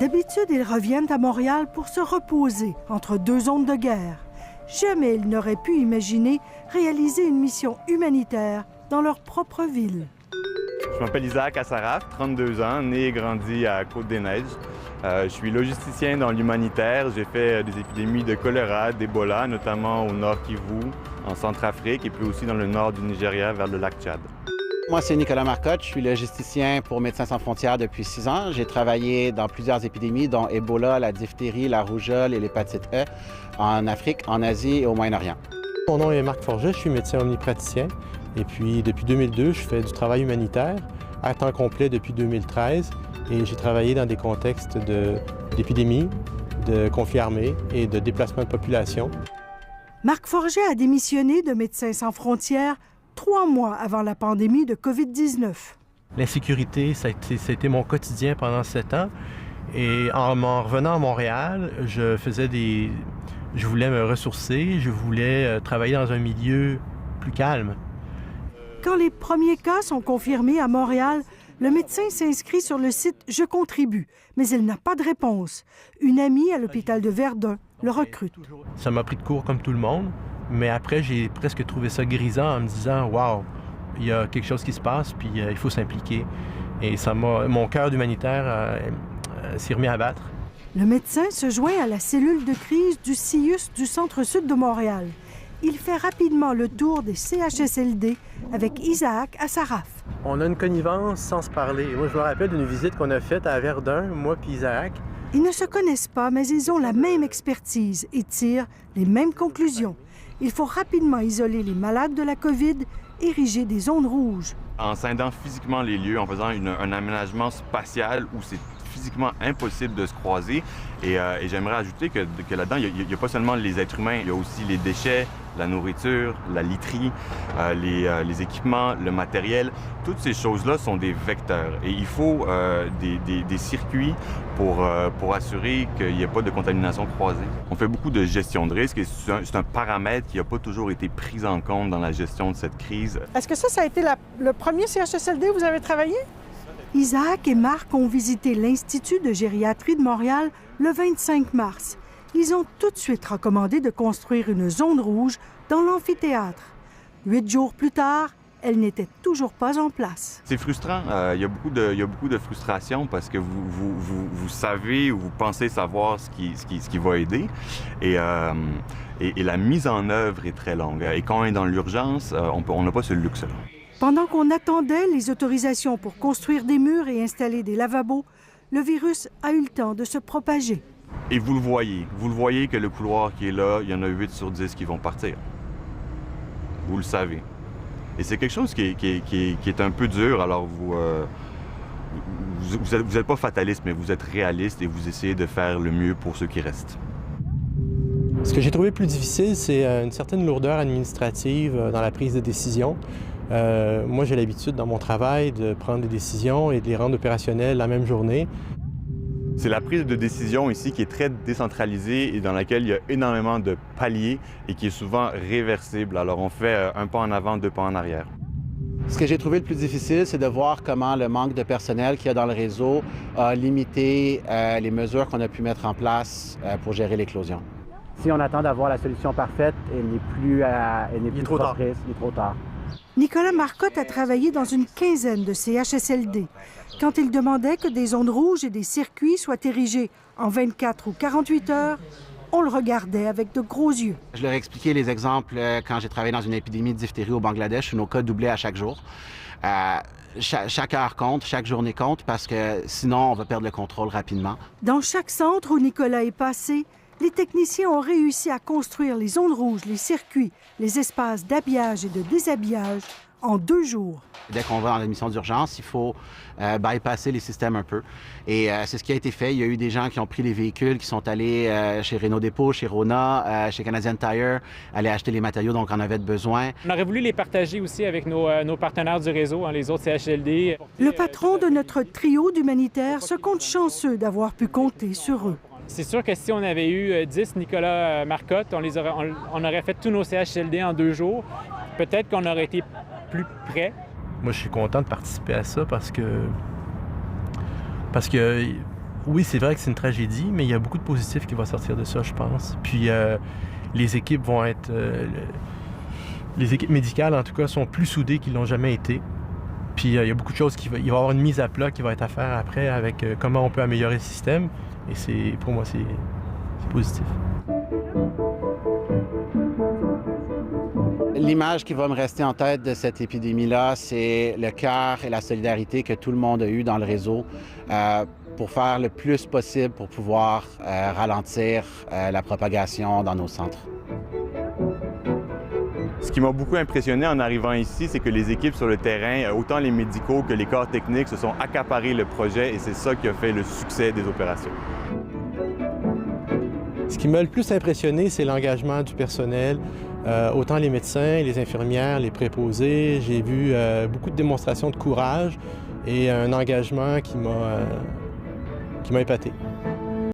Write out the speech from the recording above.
D'habitude, ils reviennent à Montréal pour se reposer entre deux zones de guerre. Jamais ils n'auraient pu imaginer réaliser une mission humanitaire dans leur propre ville. Je m'appelle Isaac Assaraf, 32 ans, né et grandi à Côte-des-Neiges. Je suis logisticien dans l'humanitaire. J'ai fait des épidémies de choléra, d'Ebola, notamment au nord Kivu, en Centrafrique, et puis aussi dans le nord du Nigeria, vers le lac Tchad. Moi, c'est Nicolas Marcotte. Je suis logisticien pour Médecins sans frontières depuis 6 ans. J'ai travaillé dans plusieurs épidémies, dont Ebola, la diphtérie, la rougeole et l'hépatite E, en Afrique, en Asie et au Moyen-Orient. Mon nom est Marc Forget, je suis médecin omnipraticien. Et puis, depuis 2002, je fais du travail humanitaire à temps complet depuis 2013. Et j'ai travaillé dans des contextes d'épidémie, de conflits armés et de déplacement de population. Marc Forget a démissionné de Médecins sans frontières 3 mois avant la pandémie de COVID-19. L'insécurité, ça a été mon quotidien pendant 7 ans. Et en revenant à Montréal, je voulais me ressourcer, je voulais travailler dans un milieu plus calme. Quand les premiers cas sont confirmés à Montréal, le médecin s'inscrit sur le site « Je contribue », mais il n'a pas de réponse. Une amie à l'hôpital de Verdun le recrute. Ça m'a pris de court comme tout le monde, mais après, j'ai presque trouvé ça grisant en me disant « Wow, il y a quelque chose qui se passe, puis il faut s'impliquer ». Et mon cœur d'humanitaire s'est remis à battre. Le médecin se joint à la cellule de crise du CIUS du centre-sud de Montréal. Il fait rapidement le tour des CHSLD avec Isaac Assaraf. On a une connivence sans se parler. Moi, je me rappelle d'une visite qu'on a faite à Verdun, moi puis Isaac. Ils ne se connaissent pas, mais ils ont la même expertise et tirent les mêmes conclusions. Il faut rapidement isoler les malades de la COVID, ériger des zones rouges. En scindant physiquement les lieux, en faisant un aménagement spatial où c'est physiquement impossible de se croiser. Et j'aimerais ajouter que là-dedans, il n'y a pas seulement les êtres humains, il y a aussi les déchets, la nourriture, la literie, les équipements, le matériel. Toutes ces choses-là sont des vecteurs. Et il faut des circuits pour assurer qu'il n'y ait pas de contamination croisée. On fait beaucoup de gestion de risque et c'est un paramètre qui n'a pas toujours été pris en compte dans la gestion de cette crise. Est-ce que ça a été le premier CHSLD où vous avez travaillé? Isaac et Marc ont visité l'Institut de gériatrie de Montréal le 25 mars. Ils ont tout de suite recommandé de construire une zone rouge dans l'amphithéâtre. 8 jours plus tard, elle n'était toujours pas en place. C'est frustrant. Il y a beaucoup de frustration parce que vous savez ou vous pensez savoir ce qui va aider. Et la mise en œuvre est très longue. Et quand on est dans l'urgence, on n'a pas ce luxe-là. Pendant qu'on attendait les autorisations pour construire des murs et installer des lavabos, le virus a eu le temps de se propager. Et vous le voyez que le couloir qui est là, il y en a 8 sur 10 qui vont partir. Vous le savez. Et c'est quelque chose qui est un peu dur, alors vous êtes pas fataliste, mais vous êtes réaliste et vous essayez de faire le mieux pour ceux qui restent. Ce que j'ai trouvé plus difficile, c'est une certaine lourdeur administrative dans la prise de décision. Moi, j'ai l'habitude dans mon travail de prendre des décisions et de les rendre opérationnelles la même journée. C'est la prise de décision ici qui est très décentralisée et dans laquelle il y a énormément de paliers et qui est souvent réversible. Alors on fait un pas en avant, 2 pas en arrière. Ce que j'ai trouvé le plus difficile, c'est de voir comment le manque de personnel qu'il y a dans le réseau a limité les mesures qu'on a pu mettre en place pour gérer l'éclosion. Si on attend d'avoir la solution parfaite, elle n'est plus trop tard. Il est trop tard. Nicolas Marcotte a travaillé dans une quinzaine de CHSLD. Quand il demandait que des zones rouges et des circuits soient érigés en 24 ou 48 heures, on le regardait avec de gros yeux. Je leur ai expliqué les exemples quand j'ai travaillé dans une épidémie de diphtérie au Bangladesh où nos cas doublaient à chaque jour. Chaque heure compte, chaque journée compte parce que sinon on va perdre le contrôle rapidement. Dans chaque centre où Nicolas est passé, les techniciens ont réussi à construire les zones rouges, les circuits, les espaces d'habillage et de déshabillage en 2 jours. Dès qu'on va dans l'admission d'urgence, il faut bypasser les systèmes un peu. Et c'est ce qui a été fait. Il y a eu des gens qui ont pris les véhicules, qui sont allés chez Renault Dépôt, chez Rona, chez Canadian Tire, aller acheter les matériaux dont on avait besoin. On aurait voulu les partager aussi avec nos partenaires du réseau, les autres CHLD. Le patron de notre trio d'humanitaires se compte chanceux d'avoir pu compter sur eux. C'est sûr que si on avait eu 10 Nicolas Marcotte, on aurait fait tous nos CHLD en 2 jours. Peut-être qu'on aurait été plus près. Moi, je suis content de participer à ça parce que Oui, c'est vrai que c'est une tragédie, mais il y a beaucoup de positifs qui vont sortir de ça, je pense. Puis les équipes vont être... les équipes médicales, en tout cas, sont plus soudées qu'ils l'ont jamais été. Puis il y a beaucoup de choses il va y avoir une mise à plat qui va être à faire après avec comment on peut améliorer le système. Et pour moi, c'est positif. L'image qui va me rester en tête de cette épidémie-là, c'est le cœur et la solidarité que tout le monde a eu dans le réseau pour faire le plus possible pour pouvoir ralentir la propagation dans nos centres. Ce qui m'a beaucoup impressionné en arrivant ici, c'est que les équipes sur le terrain, autant les médicaux que les corps techniques, se sont accaparés le projet et c'est ça qui a fait le succès des opérations. Ce qui m'a le plus impressionné, c'est l'engagement du personnel, autant les médecins, les infirmières, les préposés. J'ai vu beaucoup de démonstrations de courage et un engagement qui m'a épaté.